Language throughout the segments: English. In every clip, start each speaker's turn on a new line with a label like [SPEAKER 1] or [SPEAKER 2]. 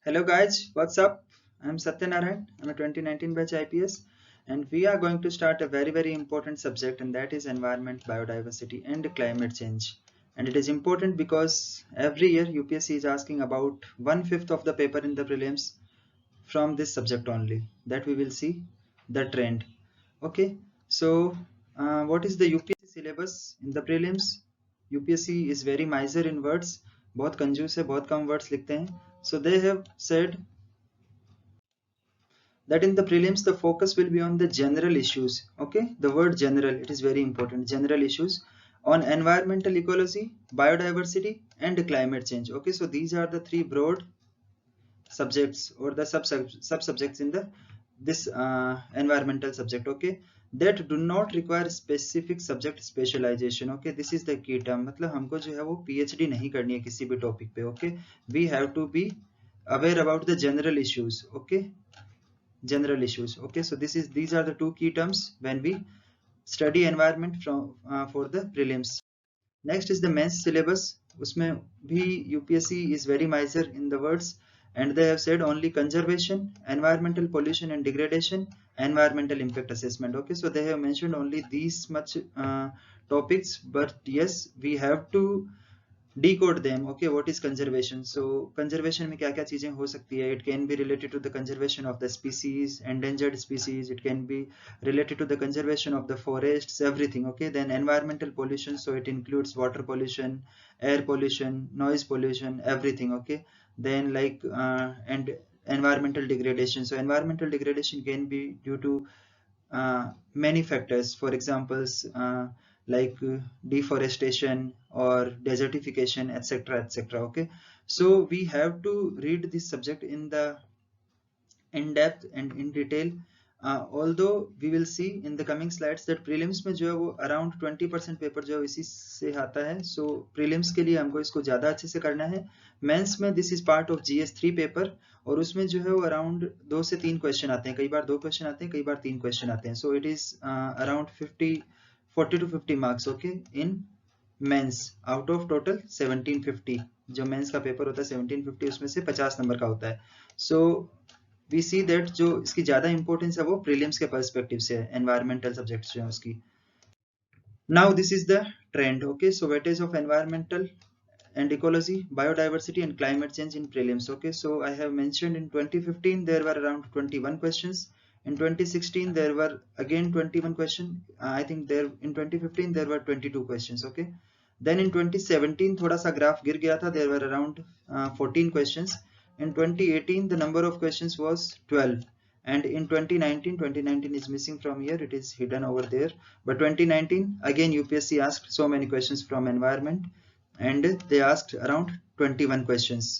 [SPEAKER 1] Hello guys, what's up? I'm Satyanarayan. I'm a 2019 batch IPS and we are going to start a very important subject, and that is environment, biodiversity and climate change. And it is important because every year UPSC is asking about 1/5 of the paper in the prelims from this subject only. That we will see the trend. Okay, so what is the UPSC syllabus in the prelims? UPSC is very miser in words. बहुत कंजूस है, बहुत कम words लिखते हैं. So they have said that in the prelims the focus will be on the general issues. Okay, the word general, it is very important. General issues on environmental ecology, biodiversity and climate change. Okay, so these are the three broad subjects or the sub subjects in the this environmental subject. Okay, that do not require specific subject specialization. Okay, this is the key term. मतलब हमको जो है वो PhD नहीं करनी है किसी भी टॉपिक पे. Okay, we have to be aware about the general issues. Okay, general issues. Okay, so these are the two key terms when we study environment from for the prelims. Next is the mains syllabus. Usme bhi UPSC is very miser in the words, and they have said only conservation, environmental pollution and degradation, environmental impact assessment. Okay, so they have mentioned only these much topics, but yes, we have to decode them. Okay, what is conservation? So conservation में क्या क्या चीजें हो सकती है? It can be related to the conservation of the species, endangered species. It can be related to the conservation of the forests, everything. Okay, then environmental pollution, so it includes water pollution, air pollution, noise pollution, everything. Okay, then like and environmental degradation. So environmental degradation can be due to many factors. For examples like deforestation or desertification, etc. Okay, so we have to read this subject in depth and in detail. Although we will see in the coming slides that prelims में जो है वो around 20% paper जो है इसी से आता है. So prelims के लिए हमको इसको ज़्यादा अच्छे से करना है. मेंस में this is part of GS3 paper, और उसमें जो है वो अराउंड 2 से 3 क्वेश्चन आते हैं. कई बार 2 क्वेश्चन आते हैं, कई बार 3 क्वेश्चन आते हैं. So it is around 40 to 50 marks. Okay, in mains out of total 1750. जो मेंस का पेपर होता है 1750, उसमें से 50 नंबर का होता है. सो वी सी दैट जो इसकी ज्यादा इंपॉर्टेंस है वो प्रीलिम्स के पर्सपेक्टिव से है. एनवायरमेंटल सब्जेक्ट्स जो है उसकी. Now this is the trend. Okay, so weightage of environmental and ecology, biodiversity and climate change in prelims. Okay, so I have mentioned in 2015 there were around 21 questions. In 2016 there were again 21 questions. I think there in 2015 there were 22 questions. Okay, then in 2017 thoda sa graph gir gaya tha. There were around 14 questions. In 2018 the number of questions was 12, and in 2019 is missing from here. It is hidden over there. But 2019 again UPSC asked so many questions from environment, and they asked around 21 questions.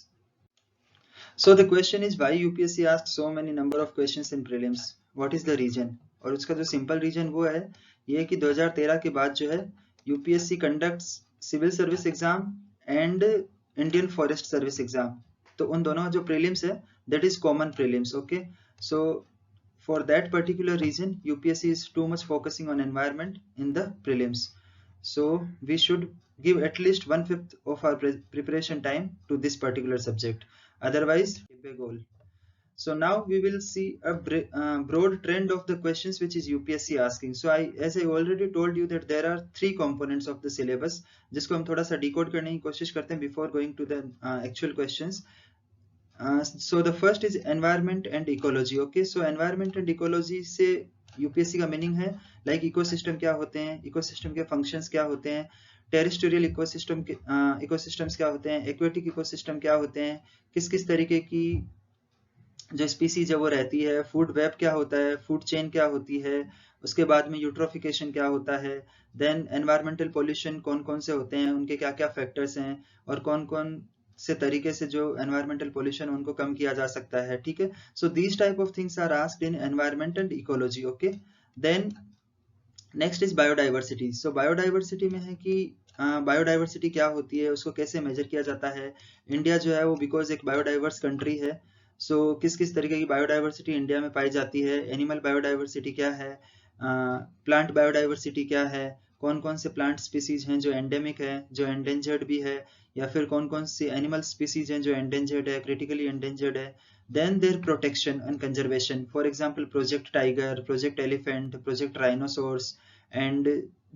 [SPEAKER 1] So the question is, why UPSC asked so many number of questions in prelims? What is the reason? और उसका जो simple reason वो है ये कि 2013 के बाद जो है UPSC conducts civil service exam and Indian forest service exam. तो उन दोनों जो प्रीलिम्स है that is common prelims. Okay, so for that particular reason UPSC is too much focusing on environment in the prelims. So we should give at least 1/5 of our preparation time to this particular subject, otherwise a goal. So now we will see a broad trend of the questions which is UPSC asking. So as I already told you that there are 3 components of the syllabus जिसको हम थोड़ा सा decode करने की कोशिश करते हैं before going to the actual questions. So the first is environment and ecology. Okay, so environment and ecology से UPSC का मीनिंग है लाइक इकोसिस्टम क्या होते हैं, इकोसिस्टम के फंक्शंस क्या होते हैं, टेरेस्ट्रियल इकोसिस्टम के इकोसिस्टम्स क्या होते हैं, एक्वेटिक इकोसिस्टम क्या होते हैं, किस किस तरीके की जो स्पीसीज है वो रहती है, फूड वेब क्या होता है, फूड चेन क्या होती है, उसके बाद में यूट्रोफिकेशन क्या होता है, देन एनवायरमेंटल पोल्यूशन कौन कौन से होते हैं, उनके क्या क्या फैक्टर्स हैं, और कौन कौन से तरीके से जो एनवायरमेंटल पोल्यूशन उनको कम किया जा सकता है. ठीक है, so these type of things are asked in environment and ecology. Okay, then next is biodiversity. So biodiversity में है कि बायोडाइवर्सिटी क्या होती है, उसको कैसे मेजर किया जाता है. इंडिया जो है वो बिकॉज एक बायोडाइवर्स कंट्री है, सो किस किस तरीके की बायोडाइवर्सिटी इंडिया में पाई जाती है, एनिमल बायोडाइवर्सिटी क्या है, प्लांट बायोडाइवर्सिटी क्या है, कौन कौन से प्लांट स्पीसीज हैं जो एंडेमिक है, जो एंडेंजर्ड भी है, या फिर कौन कौन सी एनिमल स्पीसीज हैं जो एंडेंजर्ड है, क्रिटिकली एंडेंजर्ड है. Then their protection and conservation, for example Project Tiger, Project Elephant, Project Rhinoceros, and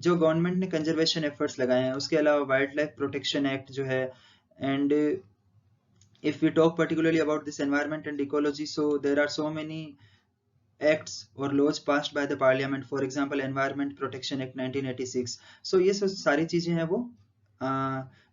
[SPEAKER 1] जो गवर्नमेंट ने कंजर्वेशन एफर्ट्स लगाए हैं. उसके अलावा वाइल्ड लाइफ प्रोटेक्शन एक्ट जो है. And if we talk particularly about this environment and ecology, so there are so many acts or laws passed by the parliament, for example Environment Protection Act 1986. so ये सब सारी चीजें हैं वो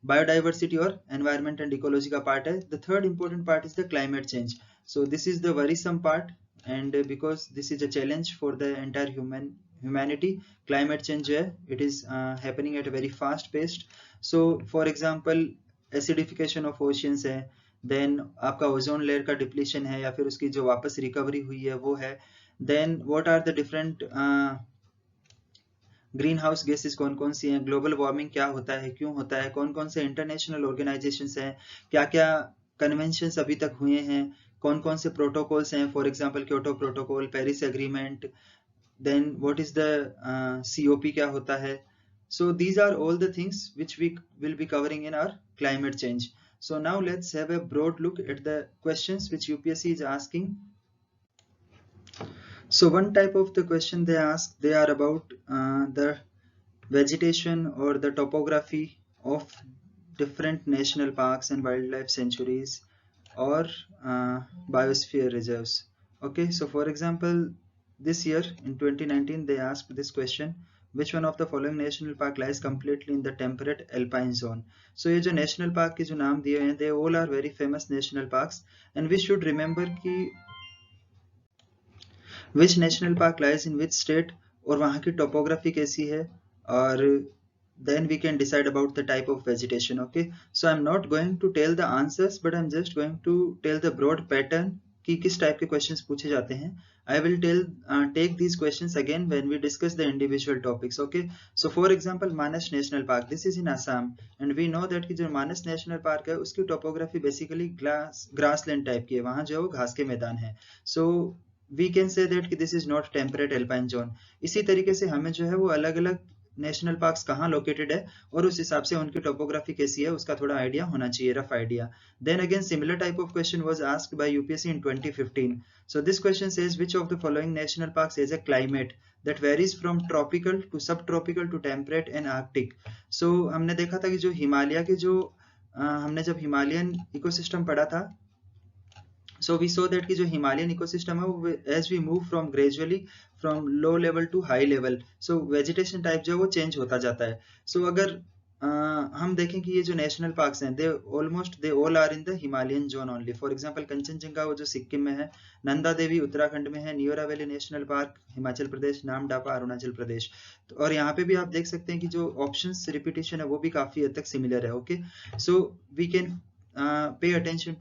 [SPEAKER 1] biodiversity और environment and ecology का part है. The third important part is the climate change. So this is the worrisome part, and because this is a challenge for the entire humanity. Climate change जो है it is happening at a very fast pace. So for example acidification of oceans है, then आपका ozone layer का depletion है या फिर उसकी जो वापस रिकवरी हुई है वो है. Then what are the different green house gases कौन कौन सी हैं, ग्लोबल वार्मिंग क्या होता है, क्यों होता है, कौन कौन से इंटरनेशनल ऑर्गेनाइजेशंस हैं, क्या क्या कन्वेंशंस अभी तक हुए हैं, कौन कौन से प्रोटोकॉल्स हैं, for example Kyoto protocol, Paris agreement. Then what is the COP क्या होता है. so these are all the things which we will be covering in our climate change. So now let's have a broad look at the questions which UPSC is asking. So one type of the question they ask, they are about the vegetation or the topography of different national parks and wildlife sanctuaries or biosphere reserves. Okay, so for example this year in 2019 they asked this question, which one of the following national park lies completely in the temperate alpine zone. So ये जो national park के जो नाम दिए हैं, they all are very famous national parks, and we should remember कि which national park lies in which state और वहाँ की topography कैसी है, और then we can decide about the type of vegetation. Okay, so I'm not going to tell the answers, but I'm just going to tell the broad pattern कि किस type के questions पूछे जाते हैं. I will take these questions again when we discuss the individual topics. Okay, so for example Manas National Park, this is in Assam, and we know that कि जो Manas National Park है उसकी topography basically grassland type की है, वहाँ जो है वो घास के मैदान है. So we can say that कि this is not temperate alpine zone. इसी तरीके से हमें जो है वो अलग अलग नेशनल पार्क्स कहाँ लोकेटेड है और उस हिसाब से उनकी टोपोग्राफी कैसी है उसका थोड़ा आइडिया होना चाहिए, rough idea. Then again similar type of question was asked by UPSC in 2015. So this question says which of the following national parks has a climate that varies from tropical to subtropical to temperate and arctic. So हमने देखा था कि जो हिमालय के जो हमने जब Himalayan ecosystem पढ़ा था, so we saw that कि जो हिमालयन इकोसिस्टम है वो as we move from gradually from low level to high level, so vegetation type जो है वो चेंज होता जाता है. so अगर हम देखें कि ये जो नेशनल पार्क्स हैं they all are in the Himalayan zone only. for example Kanchenjunga वो जो सिक्किम में है, नंदा देवी उत्तराखंड में है, Neora valley national park Himachal Pradesh, Namdapha Arunachal Pradesh. तो और यहाँ पे भी आप देख सकते हैं कि जो ऑप्शंस रिपीटेशन है वो भी काफी हद तक सिमिलर है. Okay, so we can pay attention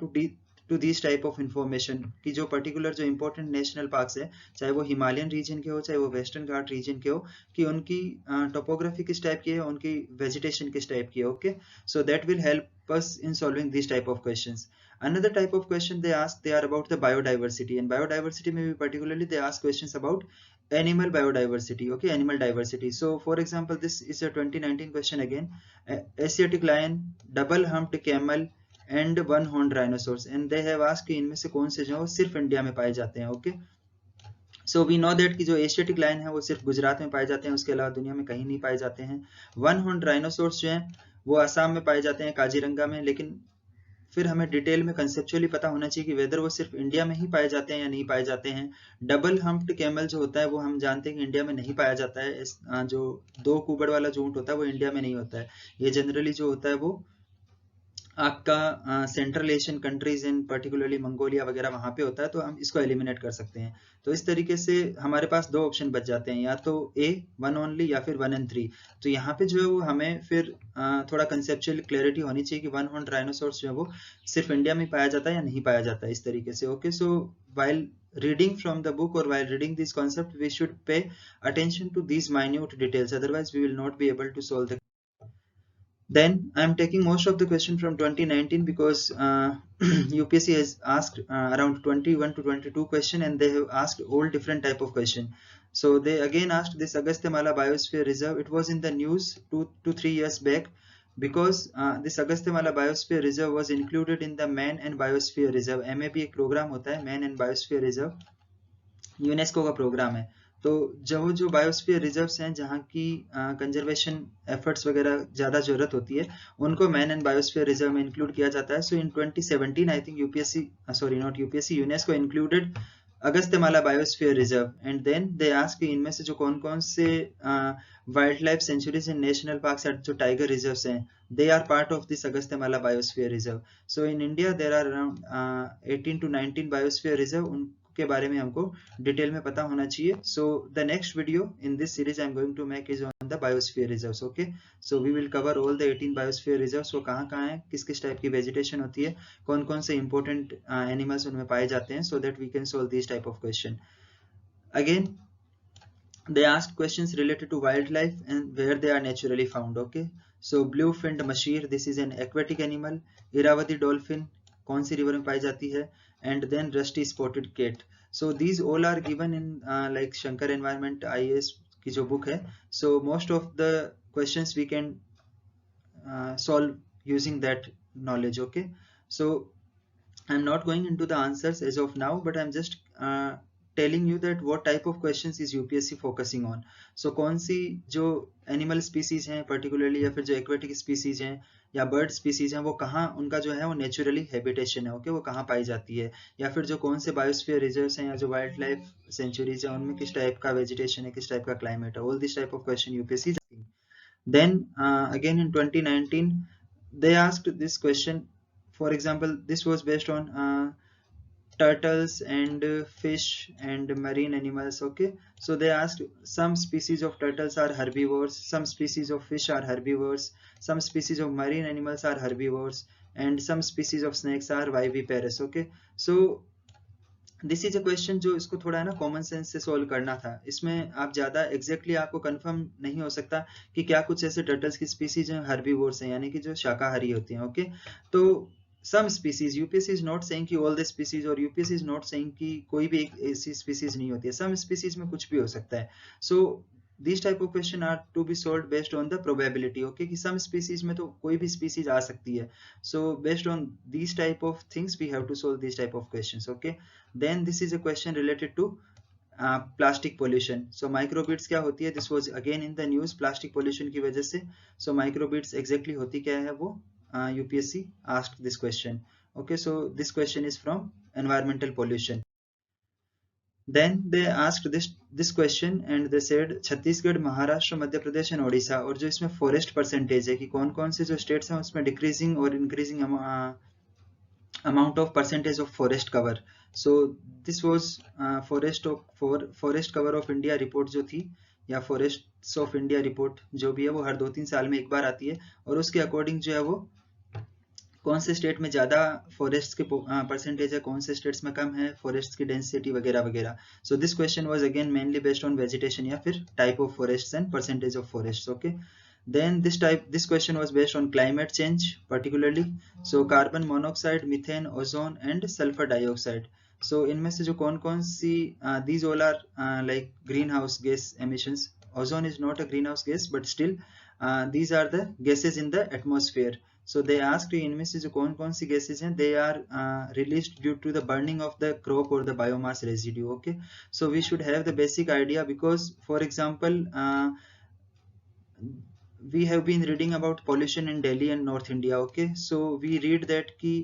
[SPEAKER 1] to this type of information कि जो पर्टिकुलर जो इंपॉर्टेंट नेशनल पार्क्स है, चाहे वो हिमालयन रीजन के हो चाहे वो वेस्टर्न घाट रीजन के हो, कि उनकी टोपोग्राफी किस टाइप की है, उनकी वेजिटेशन किस टाइप की है. Okay, so that will help us in solving these type of questions. Another type of question they ask, they are about the biodiversity, and biodiversity में भी particularly they ask questions about animal biodiversity. Okay, animal diversity. So for example this is a 2019 question again. Asiatic lion, double humped camel and one horned rhinoceros, and they have asked कि इनमें से कौन से जो सिर्फ India में पाए जाते हैं. Okay, so we know that कि जो एशियाटिक लायन है वो सिर्फ गुजरात में पाए जाते हैं, उसके अलावा दुनिया में कहीं नहीं पाए जाते हैं. वन हॉर्न राइनोसोर्स जो हैं वो असम में पाए जाते हैं, काजीरंगा में, लेकिन फिर हमें डिटेल में कंसेप्चुअली पता होना चाहिए कि वेदर वो सिर्फ इंडिया में ही पाए जाते हैं या नहीं पाए जाते हैं. डबल हम्प्ड कैमल जो होता है वो हम जानते हैं कि इंडिया में नहीं पाया जाता है. जो दो कुबड़ वाला जो ऊंट होता है वो इंडिया में नहीं होता है. ये जनरली जो होता है वो आपका central Asian countries in particularly Mongolia वगैरह वहां पे होता है, तो हम इसको एलिमिनेट कर सकते हैं. तो इस तरीके से हमारे पास दो ऑप्शन बच जाते हैं, या तो ए वन ओनली या फिर 1 and 3. तो यहाँ पे जो है वो हमें फिर थोड़ा कंसेप्चुअल क्लैरिटी होनी चाहिए कि वन हॉर्न राइनोसोर्स जो है वो सिर्फ इंडिया में पाया जाता है या नहीं पाया जाता है, इस तरीके से. Okay, so while reading from the book or while reading this concept we should pay attention to these minute details, otherwise we will not be able to solve the. Then I am taking most of the question from 2019 because UPSC has asked around 21 to 22 question, and they have asked all different type of question. So they again asked this Agasthyamala Biosphere Reserve. It was in the news 2 to 3 years back because this Agasthyamala Biosphere Reserve was included in the Man and Biosphere Reserve. MAB एक programme होता है Man and Biosphere Reserve, UNESCO का programme है। तो जो biosphere reserves हैं जहाँ की कंजर्वेशन एफर्ट्स वगैरह ज़्यादा जरूरत होती है, उनको मैन एंड बायोस्फीयर रिजर्व में इंक्लूड किया जाता है। So in 2017 I think UPSC sorry not UPSC UNESCO included Agasthyamala biosphere reserve and then they ask कि इनमें से जो कौन कौन से wild life sanctuaries and national parks जो टाइगर रिजर्व्स हैं, they are part of this Agasthyamala Biosphere Reserve. So in India there are around 18 to 19 biosphere reserve, उनके बारे में हमको डिटेल में पता होना चाहिए. So the next video in this series I am going to make is on the biosphere reserves. Okay, so we will cover all the 18 biosphere reserves. वो कहाँ हैं, किस किस टाइप की वेजिटेशन होती है, कौन कौन से इंपॉर्टेंट एनिमल्स उनमें पाए जाते हैं, so that we can solve these type of question. Again they asked questions related to wildlife and where they are naturally found. Okay, so blue-finned mashir, this is an aquatic animal. Irrawaddy dolphin, कौन सी river में पाई जाती है, and then rusty spotted cat. So these all are given in like Shankar Environment IAS की जो book है. So most of the questions we can solve using that knowledge. Okay, so I'm not going into the answers as of now, but I'm just telling you that what type of questions is UPSC focusing on. So कौन सी जो animal species हैं particularly, या फिर जो aquatic species हैं या bird species हैं, वो कहाँ उनका जो है वो नेचुरली हैबिटेशन है. ओके, वो कहाँ पाई जाती है, या फिर जो कौन से बायोस्फीयर रिजर्व्स हैं या जो वाइल्ड लाइफ सेंचुरीज हैं उनमें किस टाइप का वेजिटेशन है, किस टाइप का क्लाइमेट है. All this type of question UPSC is asking. Then again in 2019 they asked this question. For example, this was based on turtles and fish and marine animals. Okay, so they asked some species of turtles are herbivores, some species of fish are herbivores, some species of marine animals are herbivores, and some species of snakes are viviparous. Okay, so this is a question जो इसको थोड़ा है ना common sense से solve करना था. इसमें आप ज्यादा एग्जैक्टली आपको कंफर्म नहीं हो सकता कि क्या कुछ ऐसे टर्टल्स की स्पीसीज हैं हर्बीवोर्स हैं, यानी कि जो शाकाहारी होती हैं. ओके, तो some species, UPSC is not saying कि all the species, और UPSC is not saying कि कोई भी एक ऐसी species नहीं होती है. some species में कुछ भी हो सकता है. So these type of question are to be solved based on the probability. Okay, कि some species में तो कोई भी species आ सकती है. So based on these type of things we have to solve these type of questions. Okay, then this is a question related to plastic pollution. So microbeads क्या होती है, this was again in the news plastic pollution की वजह से. So microbeads exactly होती क्या है वो, UPSC asked this question. Okay, so this question is from environmental pollution. Then they asked this question and they said Chhattisgarh, Maharashtra, Madhya Pradesh and Odisha, और जो इसमें फॉरेस्ट परसेंटेज है कि कौन कौन से जो स्टेट्स हैं उसमें डिक्रीजिंग और increasing amount of percentage of forest cover. So this was forest cover of India report जो थी, या फॉरेस्ट ऑफ इंडिया रिपोर्ट जो भी है, वो हर 2-3 साल में एक बार आती है, और उसके अकॉर्डिंग जो है वो कौन से स्टेट में ज्यादा फॉरेस्ट के परसेंटेज है, कौन से स्टेट्स में कम है फॉरेस्ट की डेंसिटी वगैरह वगैरह. So this question was again mainly based on vegetation या फिर type of forest and percentage of forest. Okay, then this question was based on climate change particularly. So carbon monoxide, methane, ozone and sulfur dioxide. So इनमें से जो कौन कौन सी these all are like greenhouse gas emissions. Ozone is not a greenhouse gas, but still these are the gases in the atmosphere. So they asked इनमें से जो कौन कौन सी gases हैं, they are released due to the burning of the crop or the biomass residue. Okay, so we should have the basic idea, because for example we have been reading about pollution in Delhi and North India. Okay, so we read that कि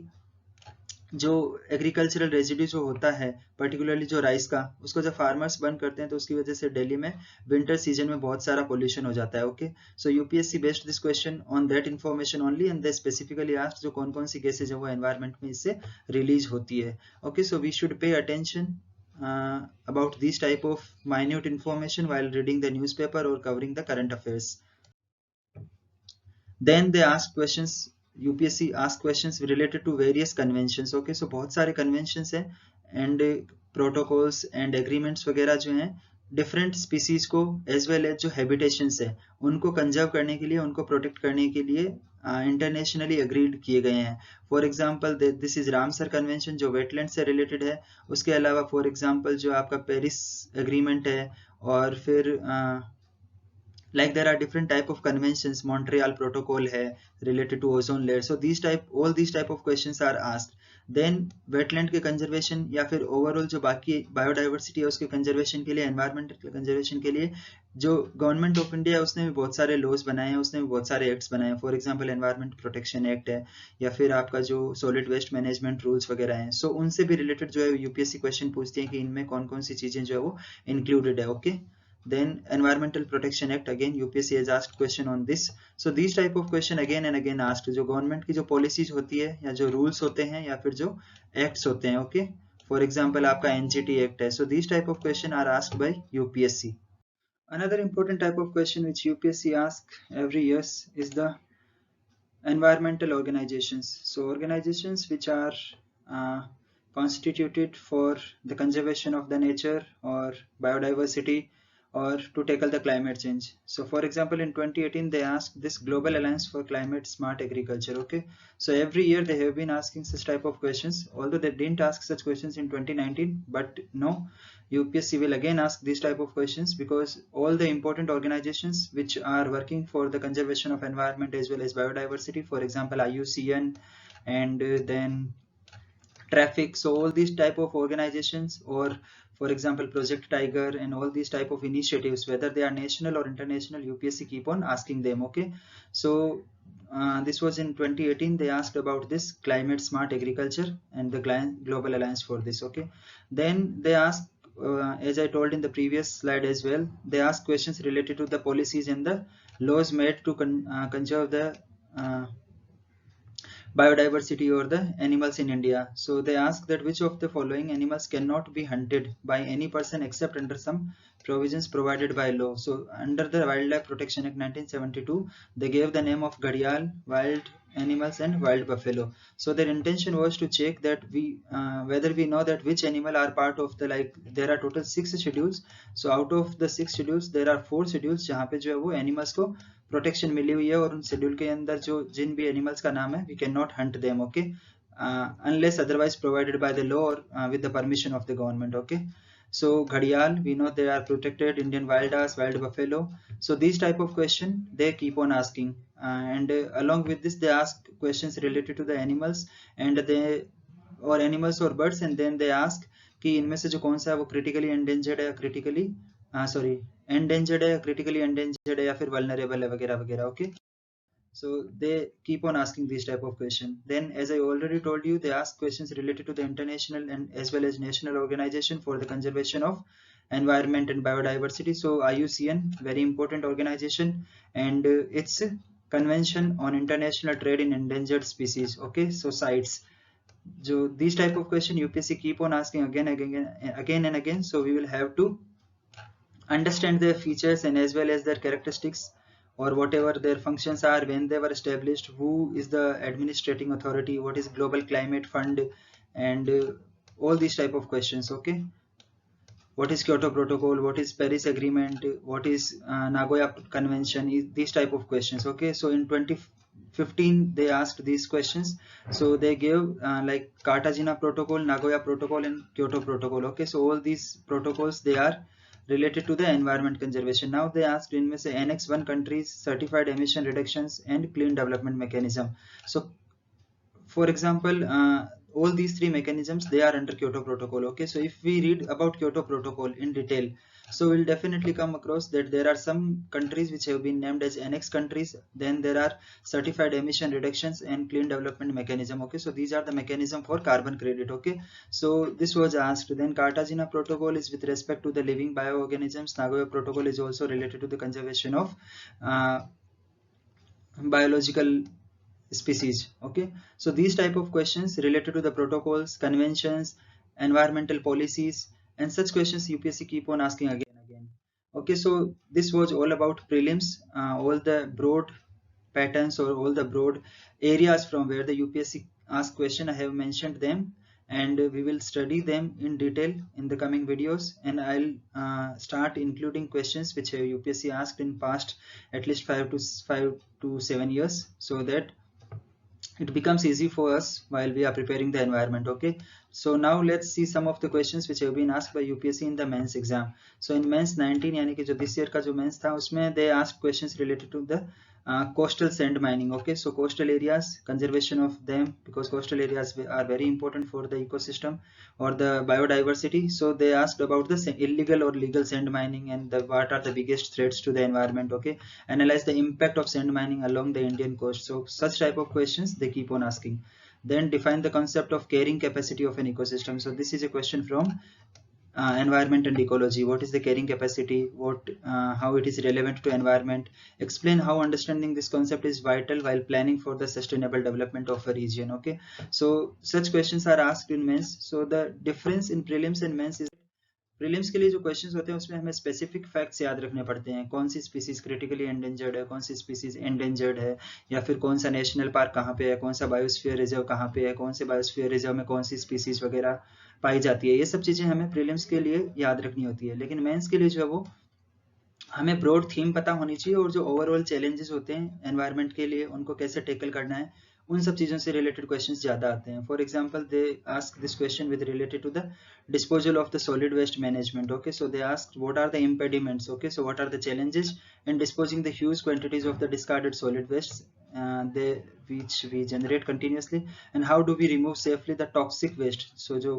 [SPEAKER 1] जो agricultural residue जो होता है particularly जो rice का, उसको जब farmers burn करते हैं तो उसकी वजह से दिल्ली में विंटर सीजन में बहुत सारा पोल्यूशन हो जाता है. Okay, so UPSC based this question on that information only, and they specifically asked जो कौन कौन सी गैसेज है वो एनवायरनमेंट में इससे रिलीज होती है. Okay, so we should pay attention about these type of minute information while reading the newspaper or covering the current affairs. Then they ask questions, UPSC ask questions related to various conventions. Okay, so बहुत सारे conventions हैं and protocols and agreements वगैरह जो हैं different species को as well as जो habitations है उनको कंजर्व करने के लिए, उनको प्रोटेक्ट करने के लिए इंटरनेशनली अग्रीड किए गए हैं. For example this is Ramsar convention जो वेटलैंड से रिलेटेड है. उसके अलावा फॉर एग्जांपल जो आपका पेरिस एग्रीमेंट है, और फिर like there are different type of conventions. Montreal protocol hai related to ozone layer, so all these type of questions are asked. Then wetland के conservation या फिर overall जो बाकी biodiversity है उसके conservation के लिए, environmental conservation के लिए जो गवर्नमेंट ऑफ इंडिया है उसने भी बहुत सारे लॉज बनाए हैं, उसने भी बहुत सारे एक्ट्स बनाए हैं. For example environment protection act है या फिर आपका जो सॉलिड वेस्ट मैनेजमेंट रूल्स वगैरह हैं. सो उनसे भी रिलेटेड जो है यूपीएससी क्वेश्चन पूछती है कि इनमें कौन कौन सी चीजें जो है वो इंक्लूडेड है. Okay. Then Environmental Protection Act, again UPSC has asked question on this. So these type of question again and again asked. जो गवर्नमेंट की जो पॉलिसीज होती है या जो रूल्स होते हैं या फिर जो एक्ट्स होते हैं. ओके. फॉर एग्जांपल आपका एनजीटी एक्ट है. सो these type of question are asked by UPSC. Another important type of question which UPSC asks every year is the environmental organizations. So organizations which are uh, constituted for the conservation of the nature or biodiversity or to tackle the climate change. So for example in 2018 they asked this Global Alliance for Climate Smart Agriculture. Okay, so every year they have been asking such type of questions, although they didn't ask such questions in 2019, but no, UPSC will again ask these type of questions because all the important organizations which are working for the conservation of environment as well as biodiversity, for example IUCN and then traffic, so all these type of organizations, or for example Project Tiger and all these type of initiatives, whether they are national or international, UPSC keep on asking them. Okay, so this was in 2018 they asked about this climate smart agriculture and the Global Alliance for this. Okay, then they asked as I told in the previous slide as well, they ask questions related to the policies and the laws made to conserve the biodiversity or the animals in India. So they ask that which of the following animals cannot be hunted by any person except under some provisions provided by law. So under the Wildlife Protection Act 1972, they gave the name of Gharial, wild animals and wild buffalo. So their intention was to check that we whether we know that which animal are part of the, like there are total 6 schedules. So out of the 6 schedules there are 4 schedules जहाँ पे जो है वो animals को protection मिली हुई है और उन शेड्यूल के अंदर जो जिन भी एनिमल्स का नाम है we can not hunt them. Okay, unless otherwise provided by the law और with the permission of the government. Okay, so घड़ियाल we know they are protected, Indian wild ass, wild buffalo. So these type of question they keep on asking and along with this they ask questions related to the animals and they or animals or birds and then they ask कि इनमें से जो कौन सा है वो critically endangered है या क्रिटिकली सॉरी एंडेंजर्ड है, क्रिटिकली एंडेंजर्ड है या फिर वल्नरेबल है वगैरह वगैरह. Okay, so they keep on asking these type of question. Then as I already told you, they ask questions related to the international and as well as national organization for the conservation of environment and biodiversity. So IUCN, very important organization, and it's convention on international trade in endangered species. Okay, so CITES. So these type of question UPSC keep on asking again and again. So we will have to understand their features and as well as their characteristics or whatever their functions are, when they were established, who is the administrating authority, what is Global Climate Fund, and all these type of questions. Okay, what is Kyoto Protocol, what is Paris Agreement, what is Nagoya Convention, these type of questions. Okay, so in 2015 they asked these questions. So they gave like Cartagena Protocol, Nagoya Protocol and Kyoto Protocol. Okay, so all these protocols they are related to the environment conservation. Now they asked इनमें से Annex 1 countries certified emission reductions and clean development mechanism. So for example all these three mechanisms they are under Kyoto Protocol. Okay, so if we read about Kyoto Protocol in detail, so we'll definitely come across that there are some countries which have been named as annex countries, then there are certified emission reductions and clean development mechanism. Okay, so these are the mechanism for carbon credit. Okay, so this was asked. Then Cartagena Protocol is with respect to the living bioorganisms. Nagoya Protocol is also related to the conservation of biological species. Okay, so these type of questions related to the protocols, conventions, environmental policies, and such questions UPSC keep on asking again and again. Okay, so this was all about prelims, all the broad patterns or all the broad areas from where the UPSC ask question. I have mentioned them and we will study them in detail in the coming videos, and I'll start including questions which have UPSC asked in past at least 5 to 7 years, so that it becomes easy for us while we are preparing the environment. Okay, so now let's see some of the questions which have been asked by UPSC in the mains exam. So in mains 19 यानी कि जो this year का जो mains था उसमें they asked questions related to the coastal sand mining. Okay, so coastal areas, conservation of them, because coastal areas are very important for the ecosystem or the biodiversity. So they asked about the illegal or legal sand mining and what are the biggest threats to the environment. Okay, analyze the impact of sand mining along the Indian coast. So such type of questions they keep on asking. Then define the concept of carrying capacity of an ecosystem. So this is a question from environment and ecology. What is the carrying capacity? How it is relevant to environment? Explain how understanding this concept is vital while planning for the sustainable development of a region. Okay, so such questions are asked in mains. So the difference in prelims and mains is, prelims के लिए जो questions होते हैं उसमें हमें specific facts याद रखने पड़ते हैं, कौन सी स्पीसीज क्रिटिकली एंडेंजर्ड है, कौन सी स्पीसीज एंडेंजर्ड है, या फिर कौन सा नेशनल पार्क कहाँ पे है, कौन सा बायोस्फीयर रिजर्व कहाँ पे है, कौन से बायोस्फीयर रिजर्व में कौन सी स्पीसीज वगैरह पाई जाती है। ये सब चीजें हमें प्रीलिम्स के लिए याद रखनी होती है। लेकिन मेंस के लिए जो है वो हमें ब्रॉड थीम पता होनी चाहिए और जो ओवरऑल चैलेंजेस होते हैं एनवायरनमेंट के लिए उनको कैसे टेकल करना है, उन सब चीजों से रिलेटेड क्वेश्चंस ज्यादा आते हैं। For example they ask this question with related to the disposal of the solid waste management. Okay, so they asked what are the impediments. Okay, so what are the challenges in disposing the huge quantities of the discarded solid wastes which we generate continuously, and how do we remove safely the toxic waste. So जो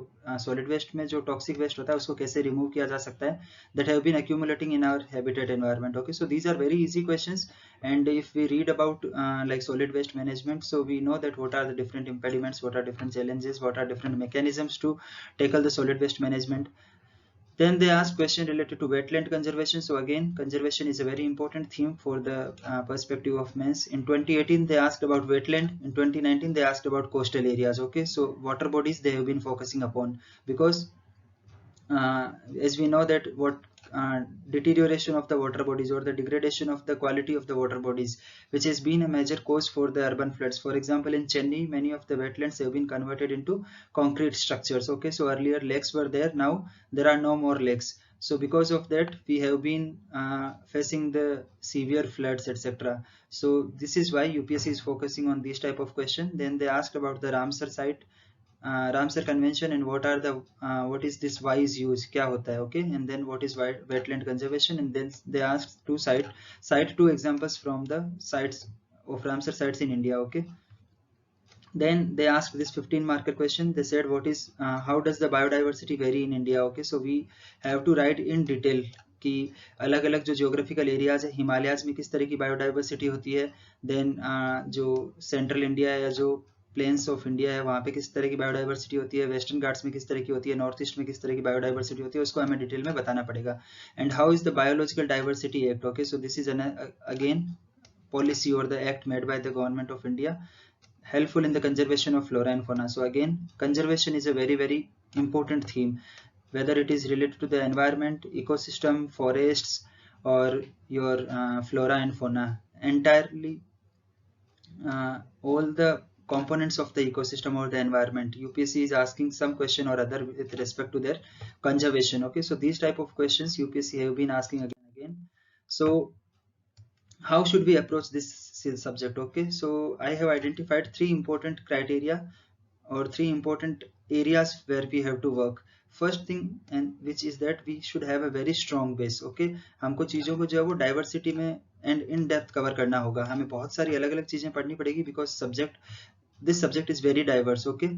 [SPEAKER 1] solid waste में जो toxic waste होता है उसको कैसे remove किया जा सकता है, that have been accumulating in our habitat environment. Okay, so these are very easy questions, and if we read about like solid waste management, so we know that what are the different impediments, what are different challenges, what are different mechanisms to tackle the solid waste management. Then they ask question related to wetland conservation. So again, conservation is a very important theme for the perspective of mains. In 2018 they asked about wetland, in 2019 they asked about coastal areas. Okay, so water bodies they have been focusing upon, because as we know that what deterioration of the water bodies or the degradation of the quality of the water bodies, which has been a major cause for the urban floods. For example, in Chennai, many of the wetlands have been converted into concrete structures. Okay, so earlier lakes were there, now there are no more lakes. So because of that, we have been facing the severe floods, etc. So this is why UPSC is focusing on this type of question. Then they asked about the Ramsar site, Ramsar convention, and what are the what is this wise use, क्या होता है. Okay, and then what is wetland conservation, and then they asked to cite two examples from the sites of Ramsar sites in India. Okay, then they asked this 15 marker question. They said what is how does the biodiversity vary in India. Okay, so we have to write in detail कि अलग अलग जो geographical areas है, हिमालयाज में किस तरह की biodiversity होती है, देन जो सेंट्रल इंडिया या जो प्लेन्स ऑफ इंडिया है वहाँ पे किस तरह की बायोडाइवर्सिटी होती है, वेस्टर्न घाट्स में किस तरह की होती है, नॉर्थ ईस्ट में किस तरह की बायोडाइवर्सिटी होती है, उसको हमें डिटेल में बताना पड़ेगा. And how is the biological diversity act. Okay, so this is again policy or the act made by the government of India, helpful in the conservation of flora and fauna. So again, conservation is a very important theme, whether it is related to the environment, ecosystem, forests, or your flora and fauna, entirely all the components of the ecosystem or the environment. UPSC is asking some question or other with respect to their conservation. Okay, so these type of questions UPSC have been asking again. So how should we approach this subject? Okay, so I have identified three important criteria or three important areas where we have to work. First thing, and which is that we should have a very strong base. Okay, हमको चीजों को जो है वो diversity में and in depth cover करना होगा. हमें बहुत सारी अलग अलग चीजें पढ़नी पड़ेगी, because this subject is very diverse. Okay,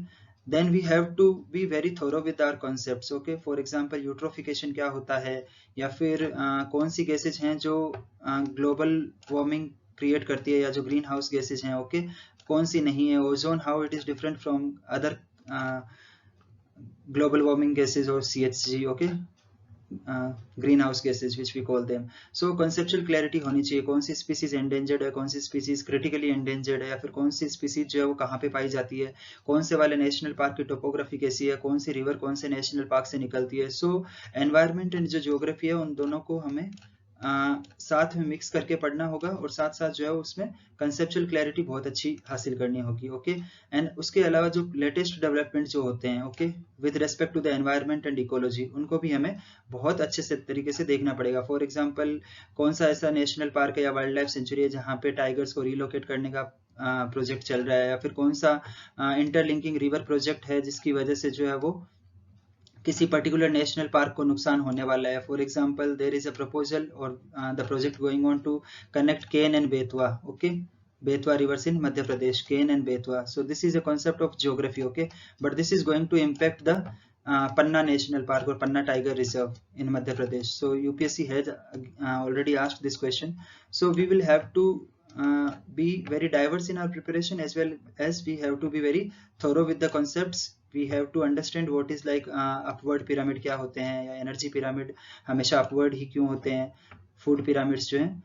[SPEAKER 1] then we have to be very thorough with our concepts. Okay, for example, eutrophication क्या होता है, या फिर कौन सी गैसेज हैं जो ग्लोबल वार्मिंग क्रिएट करती है, या जो ग्रीन हाउस गैसेज हैं. ओके, कौन सी नहीं है. Ozone, how it is different from other global warming gases और CHG. Okay, green house gases which we call them. So conceptual clarity होनी चाहिए, कौन सी स्पीसीज एंडेंजर्ड है, कौन सी स्पीसीज क्रिटिकली एंडेंजर्ड है, या फिर कौन सी स्पीसीज जो है वो कहाँ पे पाई जाती है, कौन से वाले नेशनल पार्क की टोपोग्राफी कैसी है, कौन सी रिवर कौन से नेशनल पार्क से निकलती है. सो एनवायरनमेंट एंड जो ज्योग्राफी है उन दोनों को हमें साथ में मिक्स करके पढ़ना होगा, और साथ साथ जो है उसमें कंसेप्चुअल क्लैरिटी बहुत अच्छी हासिल करनी होगी. ओके, एंड उसके अलावा जो लेटेस्ट डेवलपमेंट जो होते हैं, okay, with respect to the environment and ecology, उनको भी हमें बहुत अच्छे से तरीके से देखना पड़ेगा. फॉर एग्जांपल, कौन सा ऐसा नेशनल पार्क है या वाइल्ड लाइफ सेंचुरी है जहाँ पे टाइगर्स को रिलोकेट करने का प्रोजेक्ट चल रहा है, या फिर कौन सा इंटरलिंकिंग रिवर प्रोजेक्ट है जिसकी वजह से जो है वो किसी पर्टिकुलर नेशनल पार्क को नुकसान होने वाला है. For example there is a proposal और the project going on to connect Ken and Betwa. Okay, Betwa rivers in Madhya Pradesh, Ken and Betwa. So this is a concept of geography, okay, but this is going to impact the Panna National Park or Panna Tiger Reserve in Madhya Pradesh. So UPSC has already asked this question. So we will have to be very diverse in our preparation, as well as we have to be very thorough with the concepts. We have to understand what is like upward pyramid क्या होते हैं, या energy pyramid हमेशा upward ही क्यों होते हैं, food pyramids जो हैं,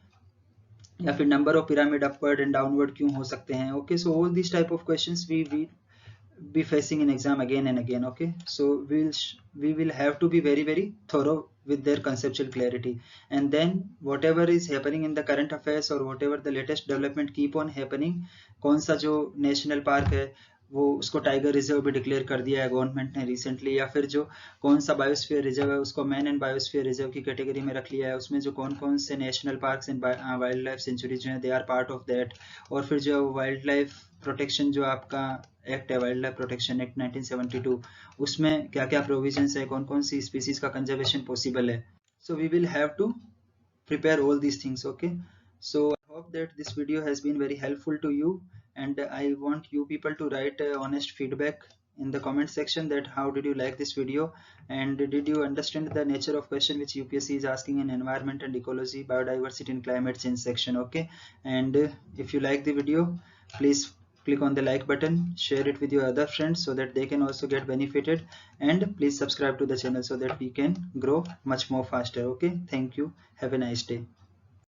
[SPEAKER 1] या फिर number of pyramid upward and downward क्यों हो सकते हैं. Okay, so all this type of questions we be facing in exam again and again. Okay, so we will have to be very very thorough with their conceptual clarity, and then whatever is happening in the current affairs or whatever the latest development keep on happening, कौन सा जो national park है वो उसको tiger reserve भी declare कर दिया है गवर्नमेंट ने रिसेंटली, या फिर जो कौन सा बायोस्फीयर रिजर्व है उसको मैन एंड बायोस्फीयर रिजर्व की कैटेगरी में रख लिया है, उसमें जो कौन कौन से national parks and wild life sanctuary जो है they are part of that. और फिर जो वाइल्ड लाइफ प्रोटेक्शन जो आपका एक्ट है, वाइल्ड लाइफ प्रोटेक्शन एक्ट 1972, उसमें क्या क्या प्रोविजंस है, कौन कौन सी स्पीसीज का कंजर्वेशन पॉसिबल है. So we will have to prepare all these things. Okay, so I hope that this video has been very helpful to you, and I want you people to write honest feedback in the comment section that how did you like this video, and did you understand the nature of question which UPSC is asking in environment and ecology, biodiversity and climate change section. Okay, and if you like the video, please click on the like button, share it with your other friends so that they can also get benefited, and please subscribe to the channel so that we can grow much more faster. Okay, thank you, have a nice day.